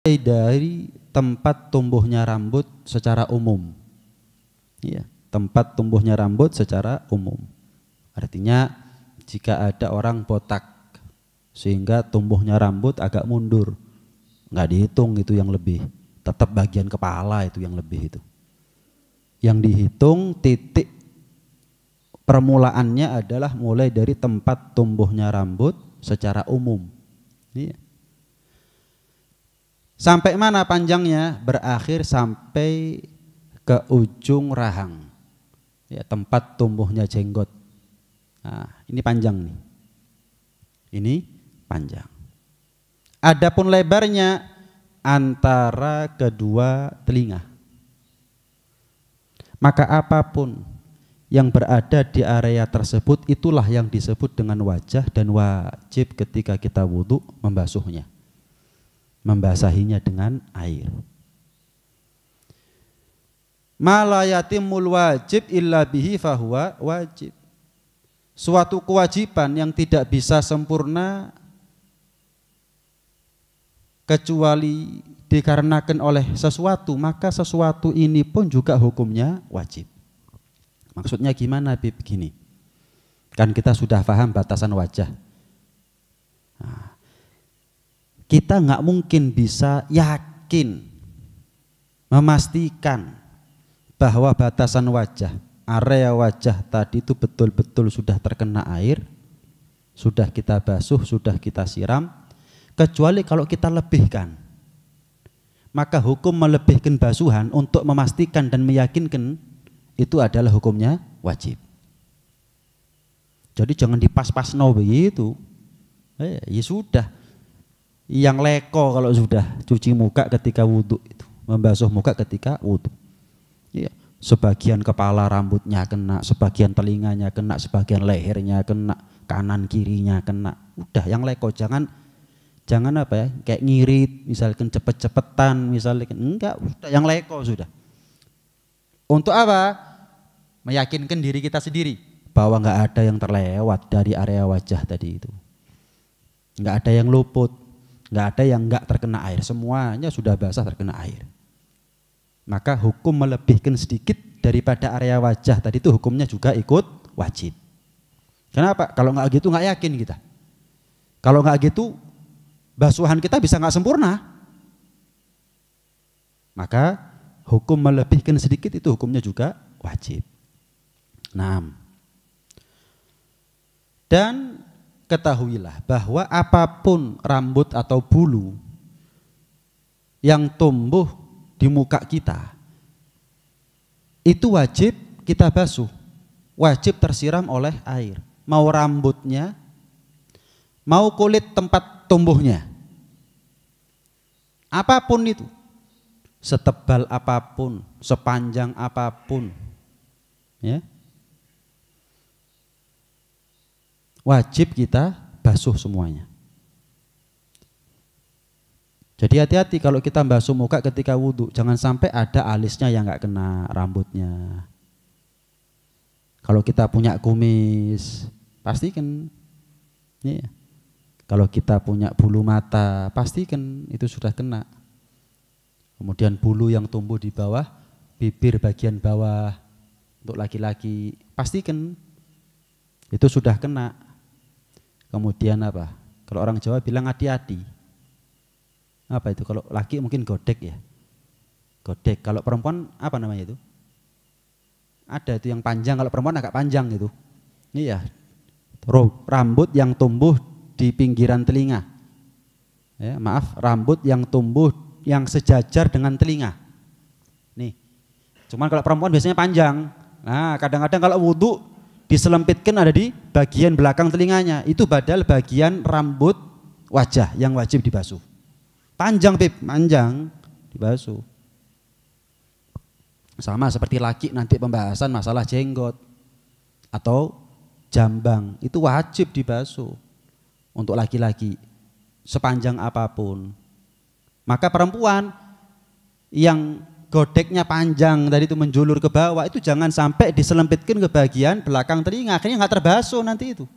dari tempat tumbuhnya rambut secara umum. Ya, tempat tumbuhnya rambut secara umum. Artinya jika ada orang botak sehingga tumbuhnya rambut agak mundur, nggak dihitung itu yang lebih, tetap bagian kepala itu yang lebih itu. Yang dihitung titik permulaannya adalah mulai dari tempat tumbuhnya rambut secara umum. Iya. Sampai mana panjangnya? Berakhir sampai ke ujung rahang, ya, tempat tumbuhnya jenggot. Nah, ini panjang nih. Ini panjang. Adapun lebarnya antara kedua telinga. Maka apapun yang berada di area tersebut itulah yang disebut dengan wajah dan wajib ketika kita wudhu membasuhnya, membasahinya dengan air. Ma la yatimul wajib illa bihi fahuwa wajib. Suatu kewajiban yang tidak bisa sempurna kecuali dikarenakan oleh sesuatu, maka sesuatu ini pun juga hukumnya wajib. Maksudnya gimana, Bib? Begini, kan kita sudah paham batasan wajah. Nah, kita nggak mungkin bisa yakin, memastikan bahwa batasan wajah, area wajah tadi itu betul-betul sudah terkena air, sudah kita basuh, sudah kita siram, kecuali kalau kita lebihkan. Maka hukum melebihkan basuhan untuk memastikan dan meyakinkan itu adalah hukumnya wajib. Jadi jangan dipas-pasno begitu. Ya sudah. Yang leko kalau sudah cuci muka ketika wudhu itu, membasuh muka ketika wudhu. Ya, sebagian kepala rambutnya kena, sebagian telinganya kena, sebagian lehernya kena, kanan kirinya kena. Udah yang leko, jangan apa ya, kayak ngirit misalkan cepet-cepetan misalkan, enggak, udah yang leko sudah. Untuk apa? Meyakinkan diri kita sendiri bahwa enggak ada yang terlewat dari area wajah tadi itu. Enggak ada yang luput, enggak ada yang enggak terkena air, semuanya sudah basah terkena air. Maka hukum melebihkan sedikit daripada area wajah tadi itu hukumnya juga ikut wajib. Kenapa? Kalau enggak gitu enggak yakin kita. Kalau enggak gitu basuhan kita bisa nggak sempurna, maka hukum melebihkan sedikit itu hukumnya juga wajib. 6. Dan ketahuilah bahwa apapun rambut atau bulu yang tumbuh di muka kita itu wajib kita basuh, wajib tersiram oleh air. Mau rambutnya, mau kulit tempat tumbuhnya. Apapun itu, setebal apapun, sepanjang apapun, ya, wajib kita basuh semuanya. Jadi hati-hati kalau kita basuh muka ketika wudhu, jangan sampai ada alisnya yang nggak kena rambutnya. Kalau kita punya kumis, pastikan, ya. Kalau kita punya bulu mata, pastikan itu sudah kena. Kemudian bulu yang tumbuh di bawah, bibir bagian bawah untuk laki-laki, pastikan itu sudah kena. Kemudian apa? Kalau orang Jawa bilang hati-hati. Apa itu? Kalau laki mungkin godek ya. Godek. Kalau perempuan apa namanya itu? Ada itu yang panjang, kalau perempuan agak panjang gitu. Iya. Rambut yang tumbuh di pinggiran telinga, ya, maaf, rambut yang tumbuh yang sejajar dengan telinga. Nih, cuman kalau perempuan biasanya panjang. Nah, kadang-kadang kalau wudhu diselempitkan ada di bagian belakang telinganya. Itu padahal bagian rambut wajah yang wajib dibasuh. Panjang, Bib, panjang, dibasuh. Sama seperti laki nanti pembahasan masalah jenggot atau jambang, itu wajib dibasuh. Untuk laki-laki sepanjang apapun. Maka perempuan yang godeknya panjang tadi itu menjulur ke bawah, itu jangan sampai diselempitkan ke bagian belakang telinga, akhirnya nggak terbasuh nanti itu.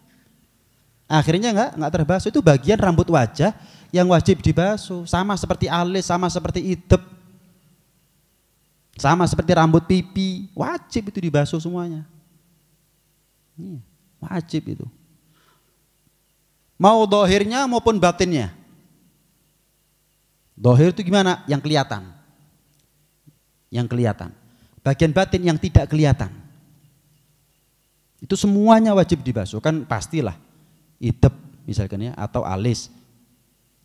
Akhirnya nggak terbasuh. Itu bagian rambut wajah yang wajib dibasuh. Sama seperti alis, sama seperti idep, sama seperti rambut pipi. Wajib itu dibasuh semuanya. Wajib itu. Mau dohirnya maupun batinnya. Dohir itu gimana? Yang kelihatan. Yang kelihatan. Bagian batin yang tidak kelihatan. Itu semuanya wajib dibasuh. Kan pastilah. Idep misalkan ya, atau alis.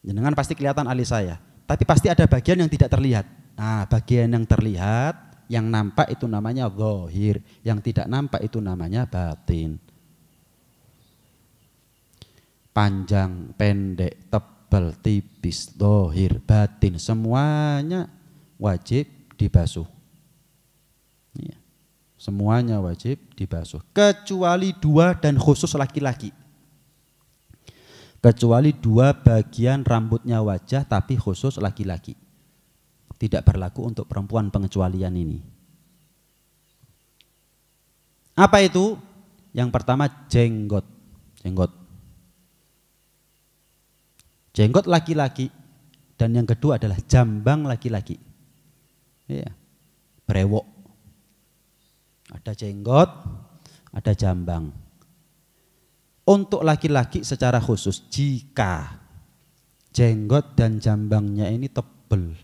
Jenengan pasti kelihatan alis saya. Tapi pasti ada bagian yang tidak terlihat. Nah, bagian yang terlihat, yang nampak itu namanya dohir. Yang tidak nampak itu namanya batin. Panjang, pendek, tebal, tipis, dohir, batin, semuanya wajib dibasuh. Ya. Semuanya wajib dibasuh. Kecuali 2 dan khusus laki-laki. Kecuali 2 bagian rambutnya wajah tapi khusus laki-laki. Tidak berlaku untuk perempuan pengecualian ini. Apa itu? Yang pertama jenggot. Jenggot laki-laki, dan yang kedua adalah jambang laki-laki. Ya, brewok. Ada jenggot, ada jambang. Untuk laki-laki secara khusus, jika jenggot dan jambangnya ini tebal,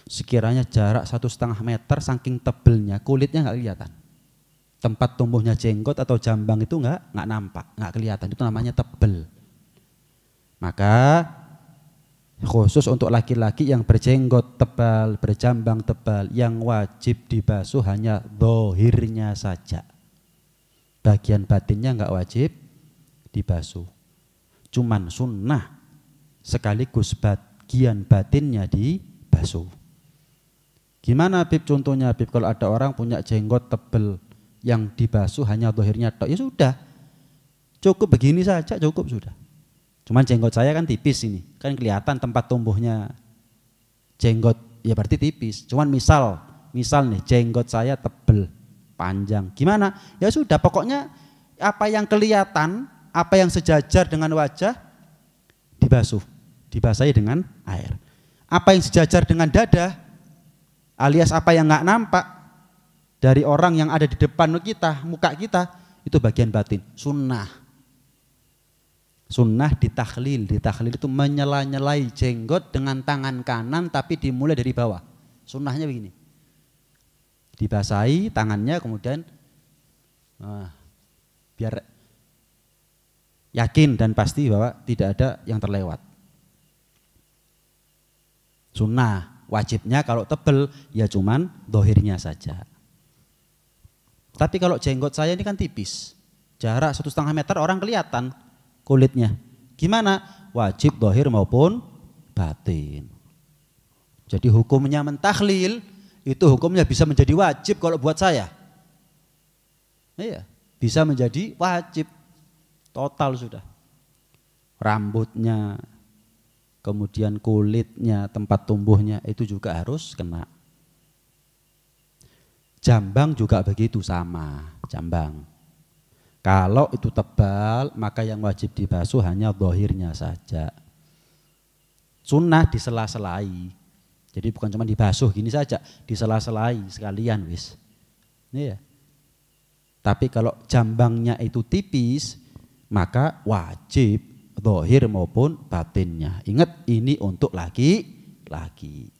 sekiranya jarak 1,5 meter, saking tebelnya kulitnya nggak kelihatan. Tempat tumbuhnya jenggot atau jambang itu nggak nampak, nggak kelihatan. Itu namanya tebal. Maka khusus untuk laki-laki yang berjenggot tebal, berjambang tebal, yang wajib dibasuh hanya dohirnya saja. Bagian batinnya nggak wajib dibasuh. Cuman sunnah sekaligus bagian batinnya dibasuh. Gimana Bib contohnya Bib? Kalau ada orang punya jenggot tebal yang dibasuh hanya dohirnya tok, ya sudah. Cukup begini saja, cukup sudah. Cuman jenggot saya kan tipis ini, kan kelihatan tempat tumbuhnya jenggot, ya berarti tipis. Cuman misal nih jenggot saya tebel, panjang, gimana? Ya sudah, pokoknya apa yang kelihatan, apa yang sejajar dengan wajah dibasuh, dibasahi dengan air. Apa yang sejajar dengan dada, alias apa yang nggak nampak dari orang yang ada di depan kita, muka kita, itu bagian batin, sunnah. Sunnah ditakhlil itu menyela-nyelai jenggot dengan tangan kanan tapi dimulai dari bawah. Sunnahnya begini. Dibasahi tangannya kemudian biar yakin dan pasti bahwa tidak ada yang terlewat. Sunnah, wajibnya kalau tebel ya cuman dohirnya saja. Tapi kalau jenggot saya ini kan tipis, jarak 1,5 meter orang kelihatan kulitnya. Gimana? Wajib dohir maupun batin. Jadi hukumnya mentakhlil itu hukumnya bisa menjadi wajib kalau buat saya. Iya, bisa menjadi wajib total sudah. Rambutnya, kemudian kulitnya, tempat tumbuhnya itu juga harus kena. Jambang juga begitu sama, jambang. Kalau itu tebal, maka yang wajib dibasuh hanya dohirnya saja. Sunnah disela-selai. Jadi bukan cuma dibasuh gini saja, disela-selai sekalian wis. Iya. Tapi kalau jambangnya itu tipis, maka wajib dohir maupun batinnya. Ingat, ini untuk laki-laki.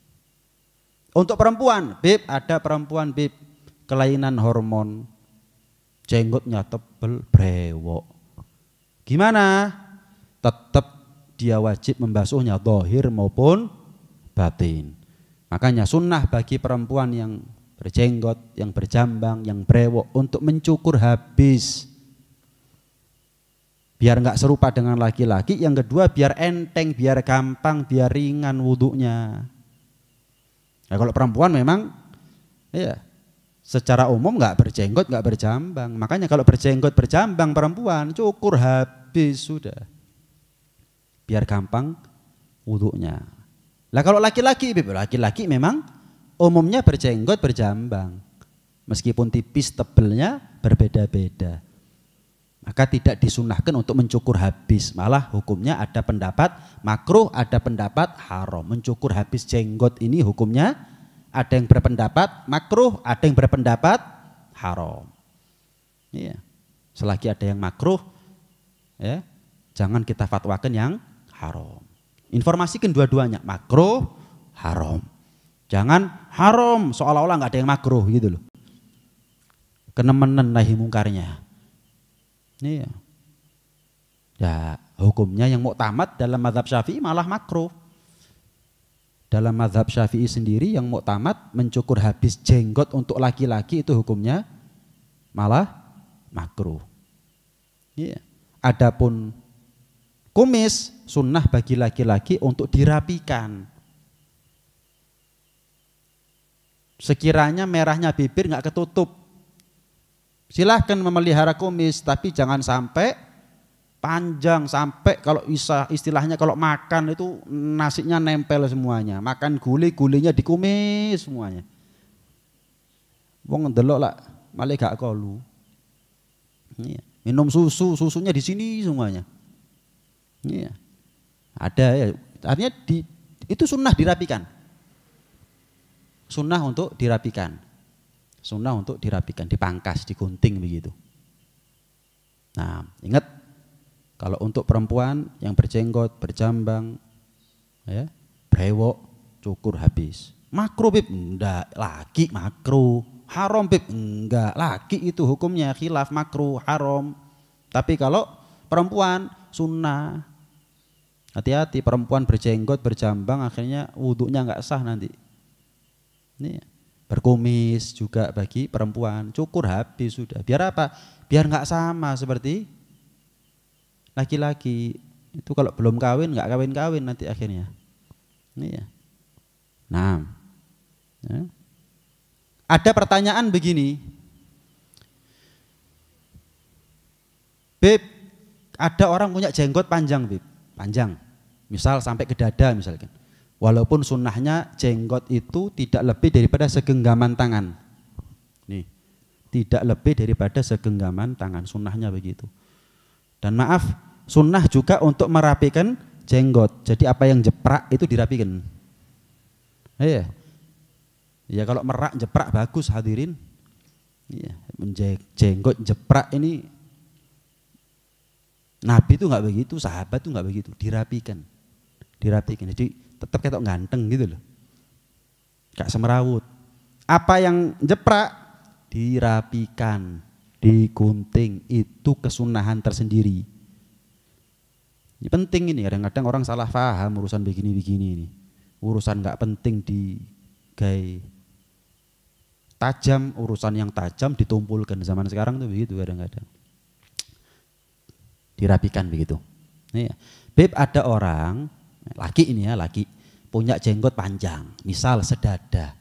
Untuk perempuan, Bib, ada perempuan Bib, kelainan hormon, jenggotnya tebel, brewok. Gimana? Tetap dia wajib membasuhnya dohir maupun batin. Makanya sunnah bagi perempuan yang berjenggot, yang berjambang, yang brewok untuk mencukur habis. Biar nggak serupa dengan laki-laki. Yang kedua biar enteng, biar gampang, biar ringan wudunya. Nah, kalau perempuan memang ya secara umum nggak berjenggot, nggak berjambang. Makanya kalau berjenggot, berjambang perempuan cukur habis sudah. Biar gampang wudunya. Lah kalau laki-laki memang umumnya berjenggot, berjambang. Meskipun tipis tebelnya berbeda-beda. Maka tidak disunahkan untuk mencukur habis. Malah hukumnya ada pendapat makruh, ada pendapat haram. Mencukur habis jenggot ini hukumnya ada yang berpendapat makruh, ada yang berpendapat haram. Iya. Selagi ada yang makruh, ya, jangan kita fatwakan yang haram. Informasikan dua-duanya, makruh, haram. Jangan haram seolah-olah nggak ada yang makruh gitu loh. Kenemenan nahi mungkarnya. Iya. Ya, hukumnya yang muktamad dalam mazhab Syafi'i malah makruh. Dalam mazhab Syafi'i sendiri yang muktamad mencukur habis jenggot untuk laki-laki itu hukumnya malah makruh. Iya. Adapun kumis sunnah bagi laki-laki untuk dirapikan. Sekiranya merahnya bibir nggak ketutup, silahkan memelihara kumis, tapi jangan sampai panjang sampai kalau istilahnya kalau makan itu nasinya nempel semuanya, makan gulai-gulainya di kumis semuanya. Wong ndelok lah malah gak kolu. Iya. Minum susunya di sini semuanya. Iya. Ada ya, artinya itu sunnah dirapikan. Sunnah untuk dirapikan. Sunnah untuk dirapikan, dipangkas, digunting begitu. Nah, ingat kalau untuk perempuan yang berjenggot, berjambang, ya, brewok, cukur habis. Makruh bib, enggak, laki makruh. Haram bib, enggak, laki itu hukumnya khilaf makruh, haram. Tapi kalau perempuan sunnah. Hati-hati perempuan berjenggot, berjambang akhirnya wudhunya enggak sah nanti. Nih. Berkumis juga bagi perempuan, cukur habis sudah. Biar apa? Biar nggak sama seperti laki-laki. Itu kalau belum kawin nggak kawin-kawin nanti akhirnya. Ini ya. Nah, ya. Ada pertanyaan begini, Beb, ada orang punya jenggot panjang, Beb, panjang, misal sampai ke dada misalkan. Walaupun sunnahnya jenggot itu tidak lebih daripada segenggaman tangan. Nih, tidak lebih daripada segenggaman tangan, sunnahnya begitu. Dan maaf, sunnah juga untuk merapikan jenggot. Jadi apa yang jeprak itu dirapikan. Iya. Ya kalau merak jeprak bagus hadirin. Iya, jenggot jeprak ini Nabi itu nggak begitu, sahabat itu nggak begitu, dirapikan. Dirapikan. Jadi tetap ketok ganteng gitu loh, gak semerawut. Apa yang jeprak dirapikan, digunting, itu kesunahan tersendiri. Ini penting ini, kadang-kadang orang salah paham urusan begini-begini ini. Urusan gak penting di gay tajam, urusan yang tajam ditumpulkan. Zaman sekarang tuh begitu kadang-kadang. Dirapikan begitu. Nih, Beb, ada orang laki ini ya, laki punya jenggot panjang, misal sedada.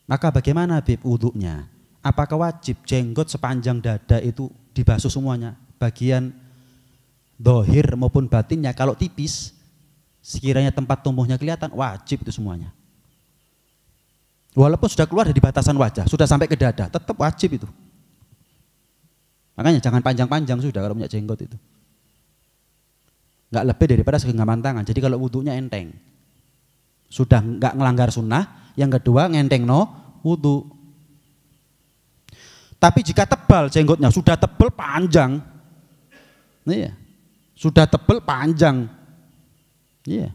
Maka bagaimana Beb wudhunya? Apakah wajib jenggot sepanjang dada itu dibasuh semuanya? Bagian dohir maupun batinnya kalau tipis, sekiranya tempat tumbuhnya kelihatan, wajib itu semuanya. Walaupun sudah keluar dari batasan wajah, sudah sampai ke dada, tetap wajib itu. Makanya jangan panjang-panjang sudah kalau punya jenggot itu. Nggak lebih daripada segenggaman tangan. Jadi kalau wudhunya enteng, sudah nggak ngelanggar sunnah. Yang kedua ngenteng no wudhu. Tapi jika tebal jenggotnya, sudah tebal panjang, iya, sudah tebal panjang, iya.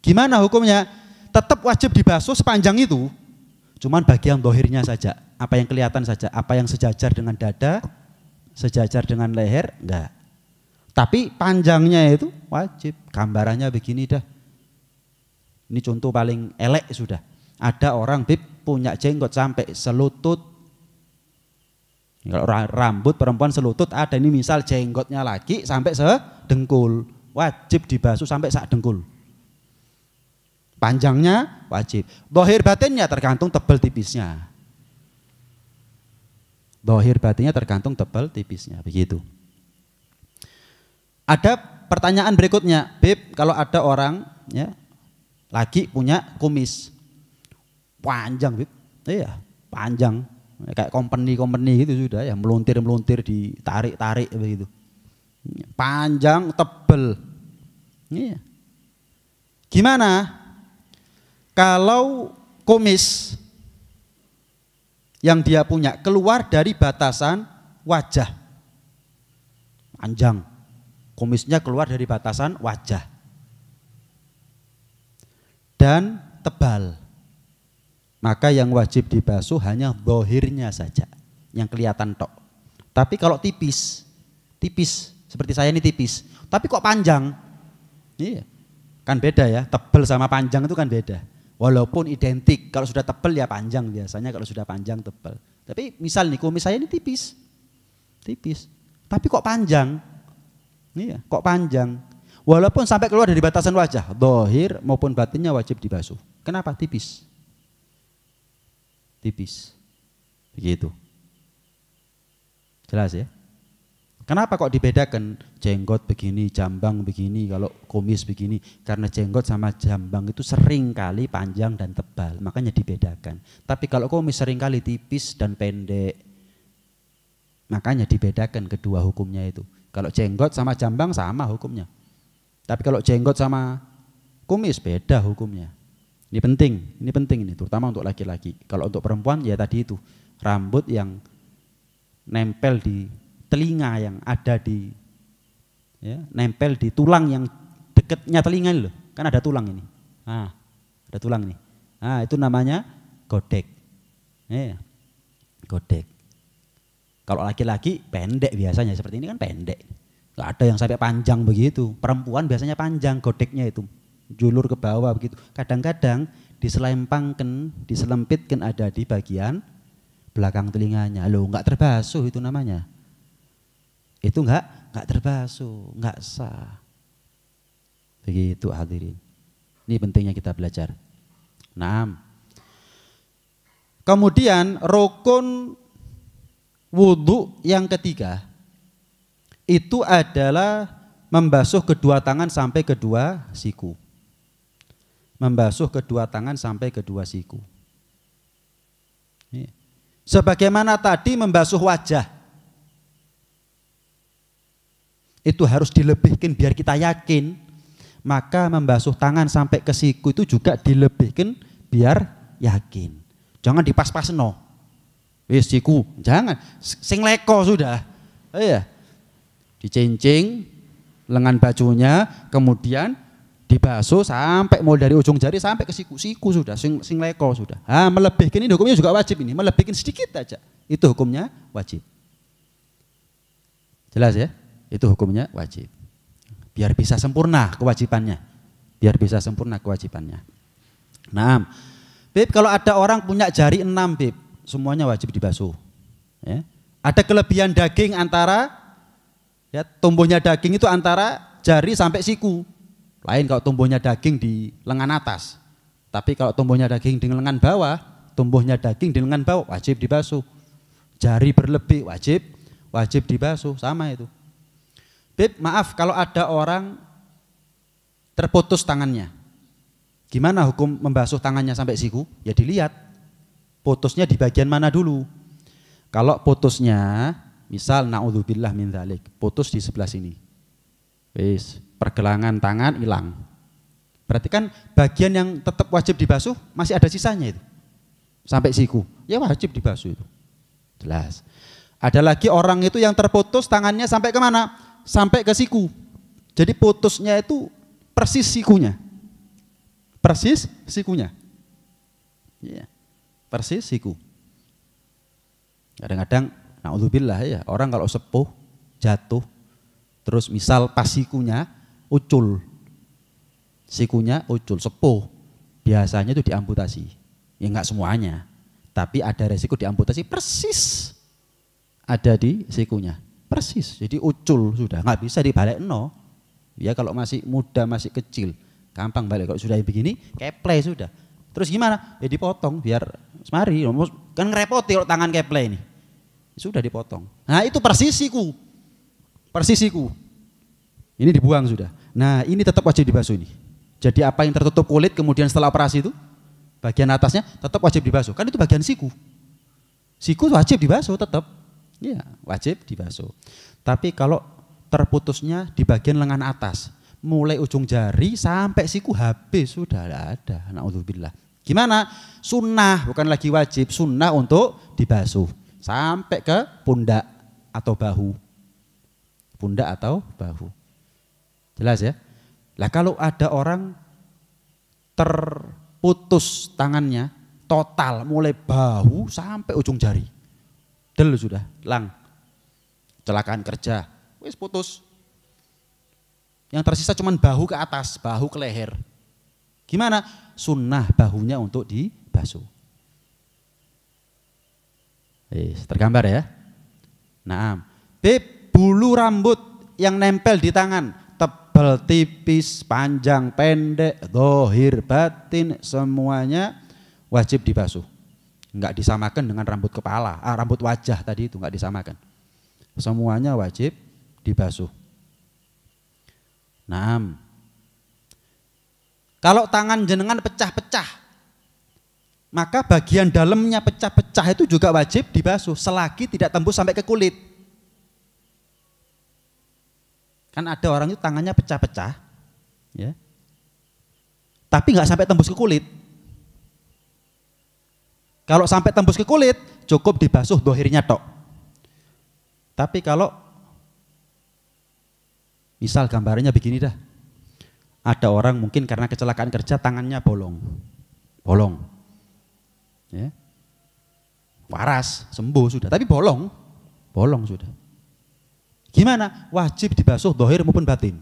Gimana hukumnya? Tetap wajib dibasuh sepanjang itu. Cuman bagian dohirnya saja, apa yang kelihatan saja, apa yang sejajar dengan dada, sejajar dengan leher, enggak. Tapi panjangnya itu wajib. Gambarannya begini dah. Ini contoh paling elek sudah. Ada orang Bib punya jenggot sampai selutut. Kalau rambut perempuan selutut ada, ini misal jenggotnya laki sampai sedengkul. Wajib dibasuh sampai sak dengkul. Panjangnya wajib. Dohir batinnya tergantung tebal tipisnya. Dohir batinnya tergantung tebal tipisnya. Begitu. Ada pertanyaan berikutnya, Beb, kalau ada orang ya laki punya kumis panjang, Beb, iya panjang, Kayak company gitu sudah ya, meluntir-meluntir, ditarik-tarik begitu. Panjang, tebel. Iya. Gimana kalau kumis yang dia punya keluar dari batasan wajah? Panjang. Kumisnya keluar dari batasan wajah. Dan tebal. Maka yang wajib dibasuh hanya zahirnya saja, yang kelihatan tok. Tapi kalau tipis, seperti saya ini tipis, tapi kok panjang, iya, kan beda ya, tebal sama panjang itu kan beda. Walaupun identik, kalau sudah tebal ya panjang biasanya, kalau sudah panjang tebal. Tapi misal nih kumis saya ini tipis, tapi kok panjang, iya, kok panjang. Walaupun sampai keluar dari batasan wajah, zahir maupun batinnya wajib dibasuh. Kenapa? Tipis. Begitu. Jelas ya? Kenapa kok dibedakan jenggot begini, jambang begini, kalau kumis begini? Karena jenggot sama jambang itu sering kali panjang dan tebal, makanya dibedakan. Tapi kalau kumis sering kali tipis dan pendek, makanya dibedakan kedua hukumnya itu. Kalau jenggot sama jambang sama hukumnya. Tapi kalau jenggot sama kumis beda hukumnya. Ini penting ini, terutama untuk laki-laki. Kalau untuk perempuan ya tadi itu, rambut yang nempel di telinga yang ada di, ya, nempel di tulang yang dekatnya telinga loh, kan ada tulang ini. Ada tulang ini. Itu namanya godek. Godek. Kalau laki-laki pendek biasanya, seperti ini kan pendek. Gak ada yang sampai panjang begitu. Perempuan biasanya panjang godeknya itu. Julur ke bawah begitu. Kadang-kadang diselempangkan, diselempitkan ada di bagian belakang telinganya. Loh, enggak terbasuh itu namanya. Itu enggak terbasuh, enggak sah. Begitu hadirin. Ini pentingnya kita belajar. Nah, kemudian rukun wudhu yang ketiga itu adalah membasuh kedua tangan sampai kedua siku. Membasuh kedua tangan sampai kedua siku. Sebagaimana tadi membasuh wajah, itu harus dilebihkan biar kita yakin. Maka membasuh tangan sampai ke siku itu juga dilebihkan biar yakin. Jangan dipas-pas no. Siku, jangan. Sing leko sudah. Iya. Dicincing lengan bajunya, kemudian dibasuh sampai mulai dari ujung jari sampai ke siku sudah, sing leko sudah. Melebihkan ini hukumnya juga wajib ini, melebihkan sedikit aja. Itu hukumnya wajib. Jelas ya? Itu hukumnya wajib. Biar bisa sempurna kewajibannya. Nah, Beb, kalau ada orang punya jari 6, Beb, semuanya wajib dibasuh. Ya. Ada kelebihan daging antara, ya, tumbuhnya daging itu antara jari sampai siku. Lain kalau tumbuhnya daging di lengan atas. Tapi kalau tumbuhnya daging di lengan bawah, wajib dibasuh. Jari berlebih wajib dibasuh, sama itu. Beb, maaf kalau ada orang terputus tangannya. Gimana hukum membasuh tangannya sampai siku? Ya dilihat putusnya di bagian mana dulu. Kalau putusnya, misal naudzubillah min dzalik, putus di sebelah sini. Wis, pergelangan tangan hilang. Berarti kan bagian yang tetap wajib dibasuh masih ada sisanya itu. Sampai siku, ya wajib dibasuh itu. Jelas. Ada lagi orang itu yang terputus tangannya sampai kemana? Sampai ke siku. Jadi putusnya itu persis sikunya. Ya, persis siku. Kadang-kadang naudzubillah ya, orang kalau sepuh jatuh terus misal pas sikunya ucul, sepuh, biasanya itu diamputasi. Ya enggak semuanya, tapi ada resiko diamputasi persis ada di sikunya, persis. Jadi ucul sudah, nggak bisa dibalik no. Ya kalau masih muda, masih kecil, gampang balik. Kalau sudah begini, keplay sudah. Terus gimana? Ya dipotong biar semari. Kan ngerepoti kalau tangan keplay ini. Sudah dipotong. Nah itu persis siku. Ini dibuang sudah. Nah ini tetap wajib dibasuh ini. Jadi apa yang tertutup kulit kemudian setelah operasi itu, bagian atasnya tetap wajib dibasuh. Kan itu bagian siku. Siku wajib dibasuh tetap. Iya, wajib dibasuh. Tapi kalau terputusnya di bagian lengan atas, mulai ujung jari sampai siku habis sudah ada. Naudzubillah. Gimana? Sunnah, bukan lagi wajib, sunnah untuk dibasuh sampai ke pundak atau bahu. Pundak atau bahu. Jelas ya? Lah kalau ada orang terputus tangannya total mulai bahu sampai ujung jari. Del sudah, lang. Kecelakaan kerja, wis putus. Yang tersisa cuman bahu ke atas, bahu ke leher. Gimana? Sunnah bahunya untuk dibasuh. Tergambar ya? Nah, bulu rambut yang nempel di tangan, tebal, tipis, panjang, pendek, zahir, batin, semuanya wajib dibasuh. Enggak disamakan dengan rambut kepala, rambut wajah tadi itu enggak disamakan. Semuanya wajib dibasuh. Nah, kalau tangan jenengan pecah-pecah, maka bagian dalamnya pecah-pecah itu juga wajib dibasuh selagi tidak tembus sampai ke kulit. Kan ada orang itu tangannya pecah-pecah, ya, tapi nggak sampai tembus ke kulit. Kalau sampai tembus ke kulit, cukup dibasuh dohirnya tok. Tapi kalau misal gambarnya begini dah, ada orang mungkin karena kecelakaan kerja tangannya bolong, ya, waras, sembuh sudah, tapi bolong sudah. Gimana? Wajib dibasuh dohir maupun batin.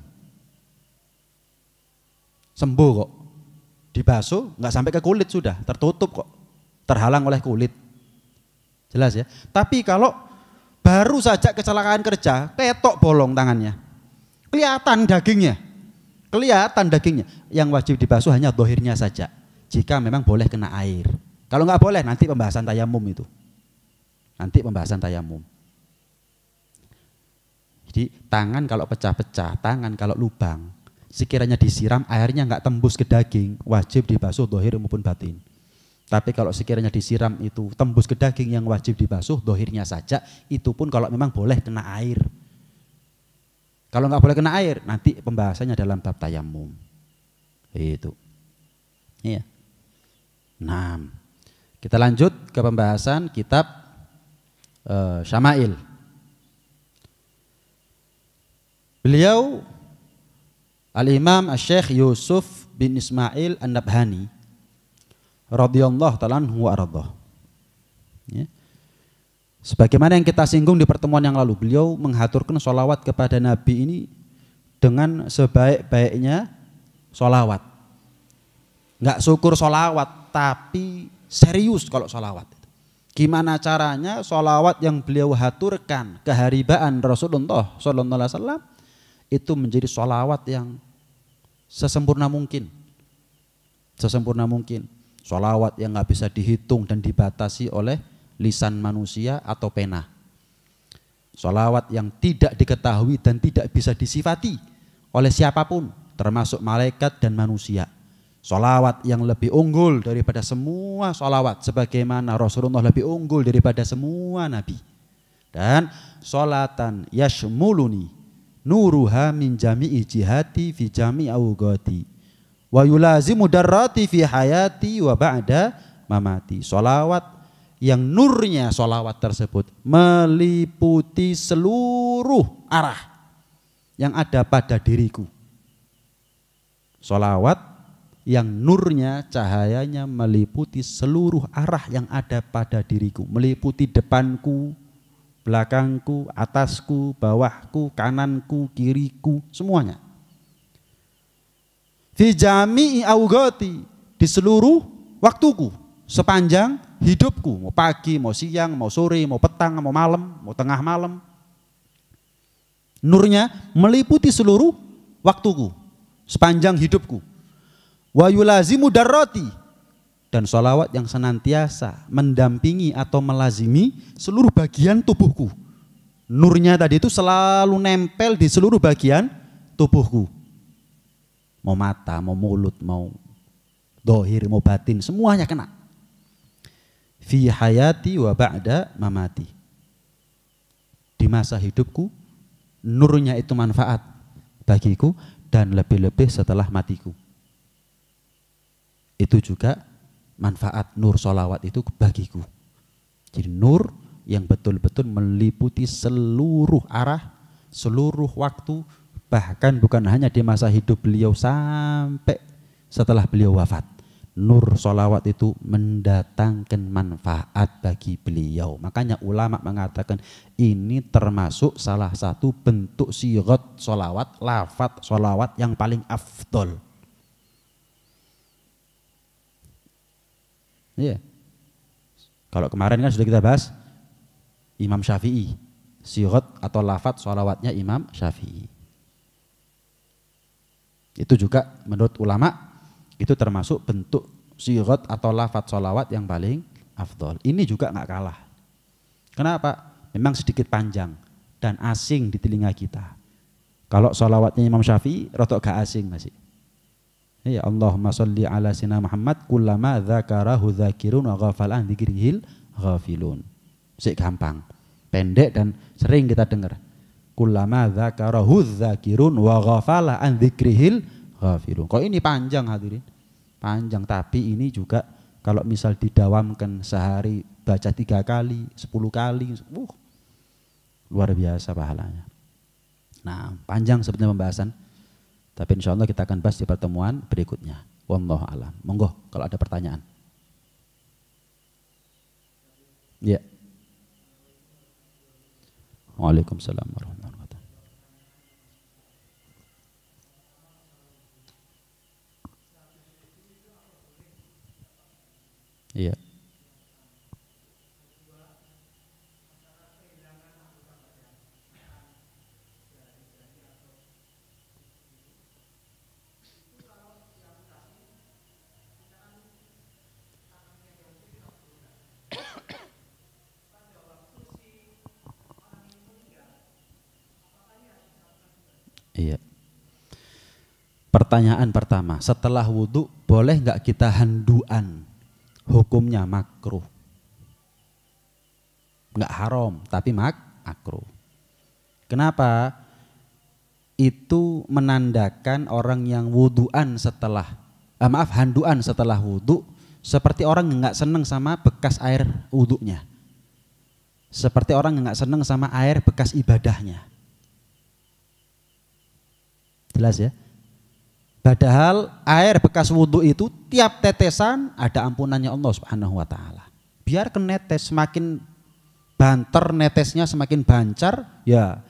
Sembuh kok, dibasuh, nggak sampai ke kulit sudah, tertutup kok, terhalang oleh kulit. Jelas ya? Tapi kalau baru saja kecelakaan kerja, ketok bolong tangannya, kelihatan dagingnya, yang wajib dibasuh hanya dohirnya saja. Jika memang boleh kena air. Kalau nggak boleh, nanti pembahasan tayamum itu. Jadi tangan kalau pecah-pecah, tangan kalau lubang, sekiranya disiram airnya nggak tembus ke daging, wajib dibasuh dohir maupun batin. Tapi kalau sekiranya disiram itu tembus ke daging, yang wajib dibasuh dohirnya saja, itu pun kalau memang boleh kena air. Kalau nggak boleh kena air, nanti pembahasannya dalam bab tayamum. Itu. Iya. Nah, kita lanjut ke pembahasan kitab Syama'il. Beliau Al-Imam Asy-Syaikh Yusuf bin Ismail An-Nabhani radhiyallahu ta'ala anhu wa ardhah. Ya. Sebagaimana yang kita singgung di pertemuan yang lalu, beliau menghaturkan sholawat kepada Nabi ini dengan sebaik-baiknya sholawat. Enggak syukur sholawat, tapi serius kalau sholawat. Gimana caranya sholawat yang beliau haturkan keharibaan Rasulullah sallallahu alaihi wasallam itu menjadi sholawat yang sesempurna mungkin. Sholawat yang nggak bisa dihitung dan dibatasi oleh lisan manusia atau pena. Sholawat yang tidak diketahui dan tidak bisa disifati oleh siapapun, termasuk malaikat dan manusia. Sholawat yang lebih unggul daripada semua sholawat, sebagaimana Rasulullah lebih unggul daripada semua nabi. Dan sholatan yashmuluni nuruha min jami'i jihati fi jami'i awqati wa yulazimu darrati fi hayati wa ba'da mamati. Sholawat yang nurnya sholawat tersebut meliputi seluruh arah yang ada pada diriku. Sholawat yang nurnya, cahayanya meliputi seluruh arah yang ada pada diriku, meliputi depanku, belakangku, atasku, bawahku, kananku, kiriku, semuanya. Fi jami'i awqati, di seluruh waktuku, sepanjang hidupku, mau pagi, mau siang, mau sore, mau petang, mau malam, mau tengah malam. Nurnya meliputi seluruh waktuku, sepanjang hidupku. Wa yulazimu darrati, dan sholawat yang senantiasa mendampingi atau melazimi seluruh bagian tubuhku. Nurnya tadi itu selalu nempel di seluruh bagian tubuhku. Mau mata, mau mulut, mau dohir, mau batin, semuanya kena. fi hayati wa ba'da mamati. Di masa hidupku nurnya itu manfaat bagiku dan lebih-lebih setelah matiku. Itu juga manfaat nur sholawat itu bagiku. Jadi nur yang betul-betul meliputi seluruh arah, seluruh waktu, bahkan bukan hanya di masa hidup beliau sampai setelah beliau wafat. Nur sholawat itu mendatangkan manfaat bagi beliau. Makanya ulama mengatakan ini termasuk salah satu bentuk sirat sholawat, lafat sholawat yang paling afdol. Iya. Kalau kemarin kan sudah kita bahas Imam Syafi'i, sirat atau lafat sholawatnya Imam Syafi'i. Itu juga menurut ulama itu termasuk bentuk sirat atau lafat sholawat yang paling afdol. Ini juga nggak kalah. Kenapa? Memang sedikit panjang dan asing di telinga kita. Kalau sholawatnya Imam Syafi'i rotok gak asing masih. Ya Allahumma sholli ala sayyidina Muhammad kullama dzakarahu dzakirun wa ghafala an dzikrihil ghafilun. Sik gampang, pendek dan sering kita dengar. Kullama dzakarahu dzakirun wa ghafala an dzikrihil ghafilun. Kok ini panjang hadirin? Panjang, tapi ini juga kalau misal didawamkan sehari baca 3 kali, 10 kali, luar biasa pahalanya. Nah, panjang sebenarnya pembahasan. Tapi insya Allah kita akan bahas di pertemuan berikutnya. Wallahu a'lam. Monggo kalau ada pertanyaan. Ya. Waalaikumsalam warahmatullahi wabarakatuh. Iya. Iya. Pertanyaan pertama, setelah wudhu boleh nggak kita handuan? Hukumnya makruh. Nggak haram, tapi makruh. Kenapa? Itu menandakan orang yang wudhuan setelah, handuan setelah wudhu, seperti orang yang nggak seneng sama bekas air wudhunya. Seperti orang yang nggak seneng sama air bekas ibadahnya. Jelas ya? Padahal air bekas wudhu itu tiap tetesan ada ampunannya Allah Subhanahu wa taala. Biarkan netes, semakin banter netesnya semakin bancar, ya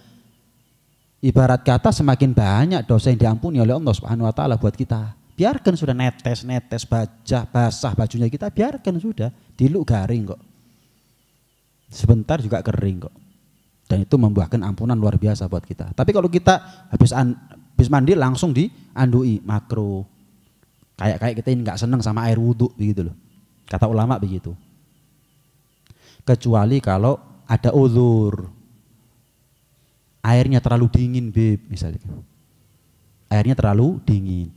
ibarat kata semakin banyak dosa yang diampuni oleh Allah Subhanahu wa taala buat kita. Biarkan sudah netes basah bajunya kita, biarkan sudah, diluk garing kok. Sebentar juga kering kok. Dan itu membuahkan ampunan luar biasa buat kita. Tapi kalau kita habis mandi langsung diandui, makruh. Kayak kita ini nggak seneng sama air wudhu begitu loh. Kata ulama begitu. Kecuali kalau ada uzur. Airnya terlalu dingin, Beb, misalnya. Airnya terlalu dingin.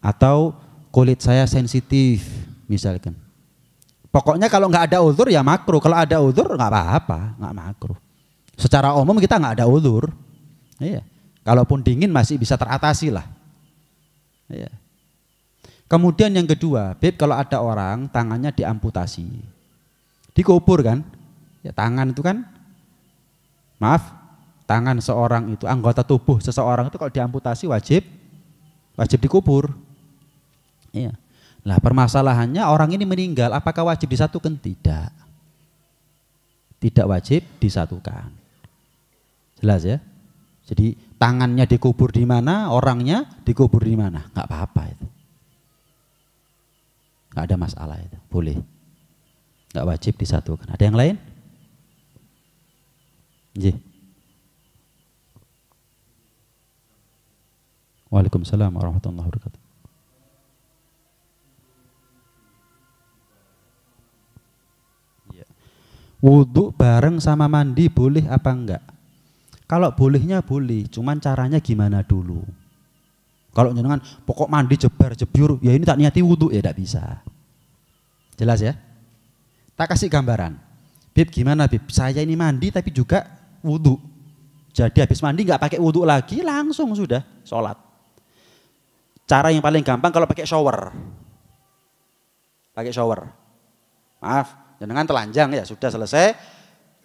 Atau kulit saya sensitif, misalkan. Pokoknya kalau nggak ada uzur ya makruh. Kalau ada uzur nggak apa-apa, nggak makruh. Secara umum kita nggak ada uzur. Iya. Kalaupun dingin masih bisa teratasi lah. Ya. Kemudian yang kedua, Beb, kalau ada orang tangannya diamputasi, dikubur kan? Ya, tangan itu kan, maaf, tangan seorang itu, anggota tubuh seseorang itu kalau diamputasi wajib dikubur. Iya. Nah, permasalahannya orang ini meninggal, apakah wajib disatukan? Tidak. Tidak wajib disatukan. Jelas ya? Jadi tangannya dikubur di mana, orangnya dikubur di mana, nggak apa-apa itu, nggak ada masalah itu, boleh, nggak wajib disatukan. Ada yang lain? Ji. Waalaikumsalam warahmatullahi wabarakatuh. Wudhu bareng sama mandi boleh apa enggak? Kalau bolehnya boleh, cuman caranya gimana dulu. Kalau jangan pokok mandi jebar jebyur, ya ini tak niati wudhu, ya tidak bisa. Jelas ya? Tak kasih gambaran. Bib gimana Bib? Saya ini mandi tapi juga wudhu. Jadi habis mandi nggak pakai wudhu lagi, langsung sudah sholat. Cara yang paling gampang kalau pakai shower. Pakai shower. Maaf, jenengan telanjang ya sudah selesai.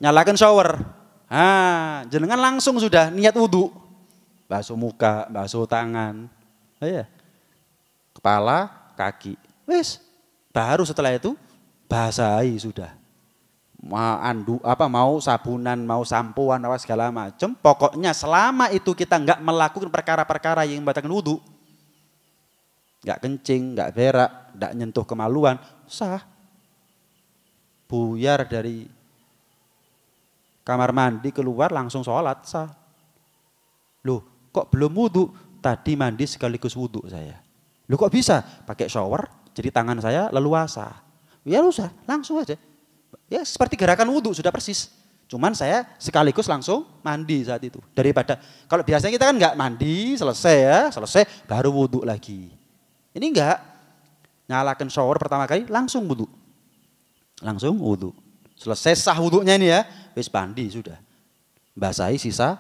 Nyalakan shower. Jenengan langsung sudah niat wudhu. Basuh muka, basuh tangan. Ya. Kepala, kaki. Wes, baru setelah itu basahi sudah. Mau sabunan, mau sampoan, apa segala macam. Pokoknya selama itu kita nggak melakukan perkara-perkara yang membatalkan wudhu, nggak kencing, nggak berak, nggak nyentuh kemaluan, sah. Buyar dari kamar mandi keluar langsung sholat, sah. Loh, kok belum wudhu? Tadi mandi sekaligus wudhu saya. Loh kok bisa? Pakai shower, jadi tangan saya leluasa. Ya usah, langsung aja. Ya seperti gerakan wudhu sudah persis. Cuman saya sekaligus langsung mandi saat itu. Daripada kalau biasanya kita kan nggak mandi selesai ya, selesai baru wudhu lagi. Ini enggak. Nyalakan shower pertama kali langsung wudhu. Langsung wudhu. Selesai sah wudhunya ini ya, wis mandi sudah. Basahi sisa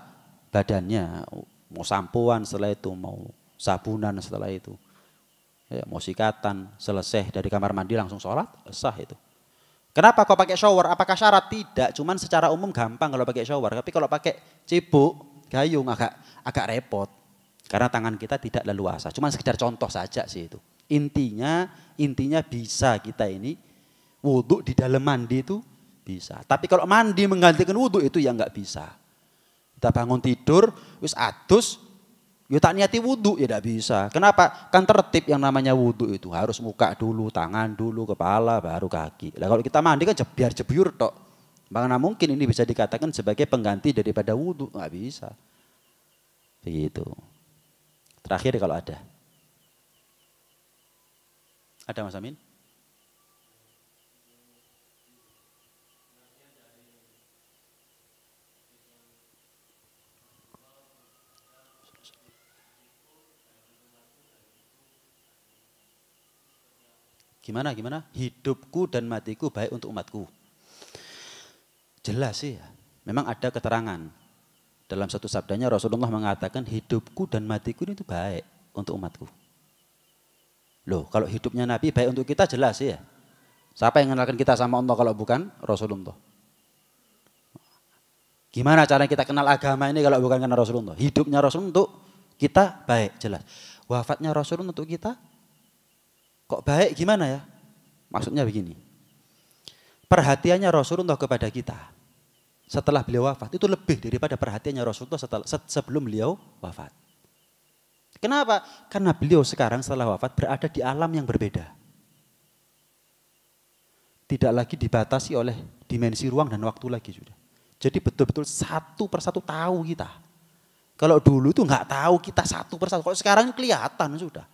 badannya. Mau sampoan setelah itu, mau sabunan setelah itu. Ya, mau sikatan, selesai dari kamar mandi langsung sholat, sah itu. Kenapa kok pakai shower? Apakah syarat? Tidak, cuman secara umum gampang kalau pakai shower. Tapi kalau pakai cibuk, gayung agak repot. Karena tangan kita tidak leluasa. Cuman sekedar contoh saja sih itu. Intinya bisa kita ini wudhu di dalam mandi itu bisa. Tapi kalau mandi menggantikan wudhu itu ya nggak bisa. Kita bangun tidur, wis adus, ya tak niati wudhu ya tidak bisa. Kenapa? Kan tertib yang namanya wudhu itu harus muka dulu, tangan dulu, kepala, baru kaki. Nah kalau kita mandi kan biar jebur tok. Bagaimana mungkin ini bisa dikatakan sebagai pengganti daripada wudhu? Nggak bisa. Begitu. Terakhir kalau ada. Ada Mas Amin? Gimana? Hidupku dan matiku baik untuk umatku. Jelas sih ya. Memang ada keterangan. Dalam satu sabdanya Rasulullah mengatakan hidupku dan matiku itu baik untuk umatku. Loh, kalau hidupnya Nabi baik untuk kita jelas sih ya. Siapa yang mengenalkan kita sama Allah kalau bukan Rasulullah? Gimana cara kita kenal agama ini kalau bukan karena Rasulullah? Hidupnya Rasul untuk kita baik, jelas. Wafatnya Rasul untuk kita kok baik gimana ya? Maksudnya begini. Perhatiannya Rasulullah kepada kita setelah beliau wafat itu lebih daripada perhatiannya Rasulullah sebelum beliau wafat. Kenapa? Karena beliau sekarang setelah wafat berada di alam yang berbeda. Tidak lagi dibatasi oleh dimensi ruang dan waktu lagi sudah. Jadi betul-betul satu persatu tahu kita. Kalau dulu itu nggak tahu kita satu persatu. Kalau sekarang kelihatan sudah.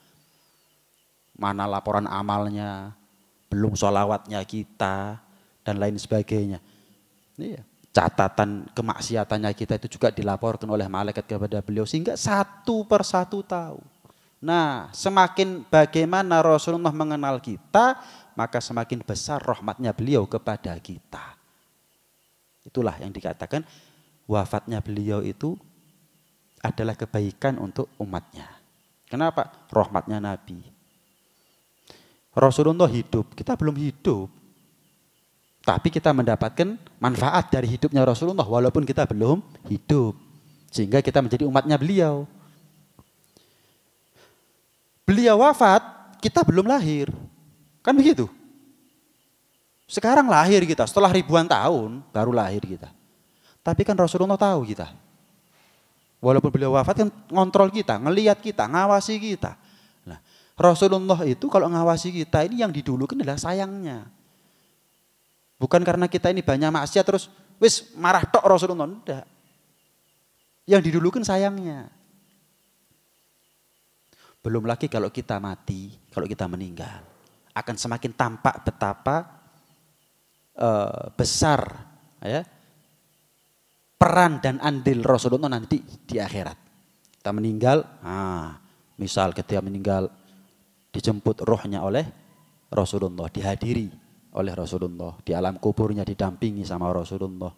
Mana laporan amalnya, belum sholawatnya kita, dan lain sebagainya. Iya. Catatan kemaksiatannya kita itu juga dilaporkan oleh malaikat kepada beliau. Sehingga satu persatu tahu. Nah, semakin bagaimana Rasulullah mengenal kita, maka semakin besar rahmatnya beliau kepada kita. Itulah yang dikatakan wafatnya beliau itu adalah kebaikan untuk umatnya. Kenapa? Rahmatnya Nabi. Rasulullah hidup, kita belum hidup. Tapi kita mendapatkan manfaat dari hidupnya Rasulullah walaupun kita belum hidup. Sehingga kita menjadi umatnya beliau. Beliau wafat, kita belum lahir. Kan begitu? Sekarang lahir kita, setelah ribuan tahun baru lahir kita. Tapi kan Rasulullah tahu kita. Walaupun beliau wafat kan ngontrol kita, ngelihat kita, ngawasi kita. Nah, Rasulullah itu kalau ngawasi kita ini yang didulukan adalah sayangnya. Bukan karena kita ini banyak maksiat terus wis marah tok Rasulullah, enggak. Yang didulukan sayangnya. Belum lagi kalau kita mati, kalau kita meninggal, akan semakin tampak betapa besar ya peran dan andil Rasulullah nanti di akhirat. Kita meninggal, misal ketika meninggal dijemput rohnya oleh Rasulullah, dihadiri oleh Rasulullah. Di alam kuburnya didampingi sama Rasulullah.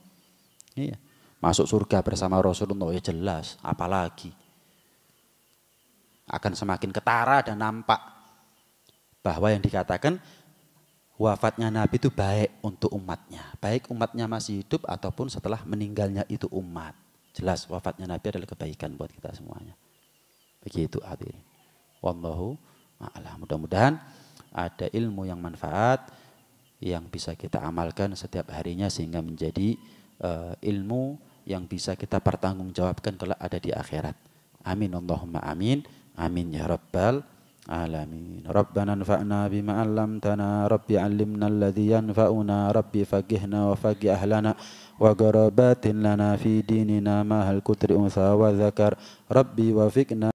Iya. Masuk surga bersama Rasulullah, ya jelas, apalagi. Akan semakin ketara dan nampak bahwa yang dikatakan wafatnya Nabi itu baik untuk umatnya. Baik umatnya masih hidup ataupun setelah meninggalnya itu umat. Jelas wafatnya Nabi adalah kebaikan buat kita semuanya. Begitu hadirin. Wallahu a'lam. Mudah-mudahan ada ilmu yang manfaat yang bisa kita amalkan setiap harinya sehingga menjadi ilmu yang bisa kita pertanggungjawabkan kelak ada di akhirat. Amin Allahumma amin. Amin ya rabbal alamin. Rabbana anfa'na bima 'allamtana, rabbi 'allimna alladhi yanfa'una, rabbi faqihna wa faqih ahlana wa qarabatin lana fi dinina ma hal kutri unsa wa dzakar, rabbi wafiqna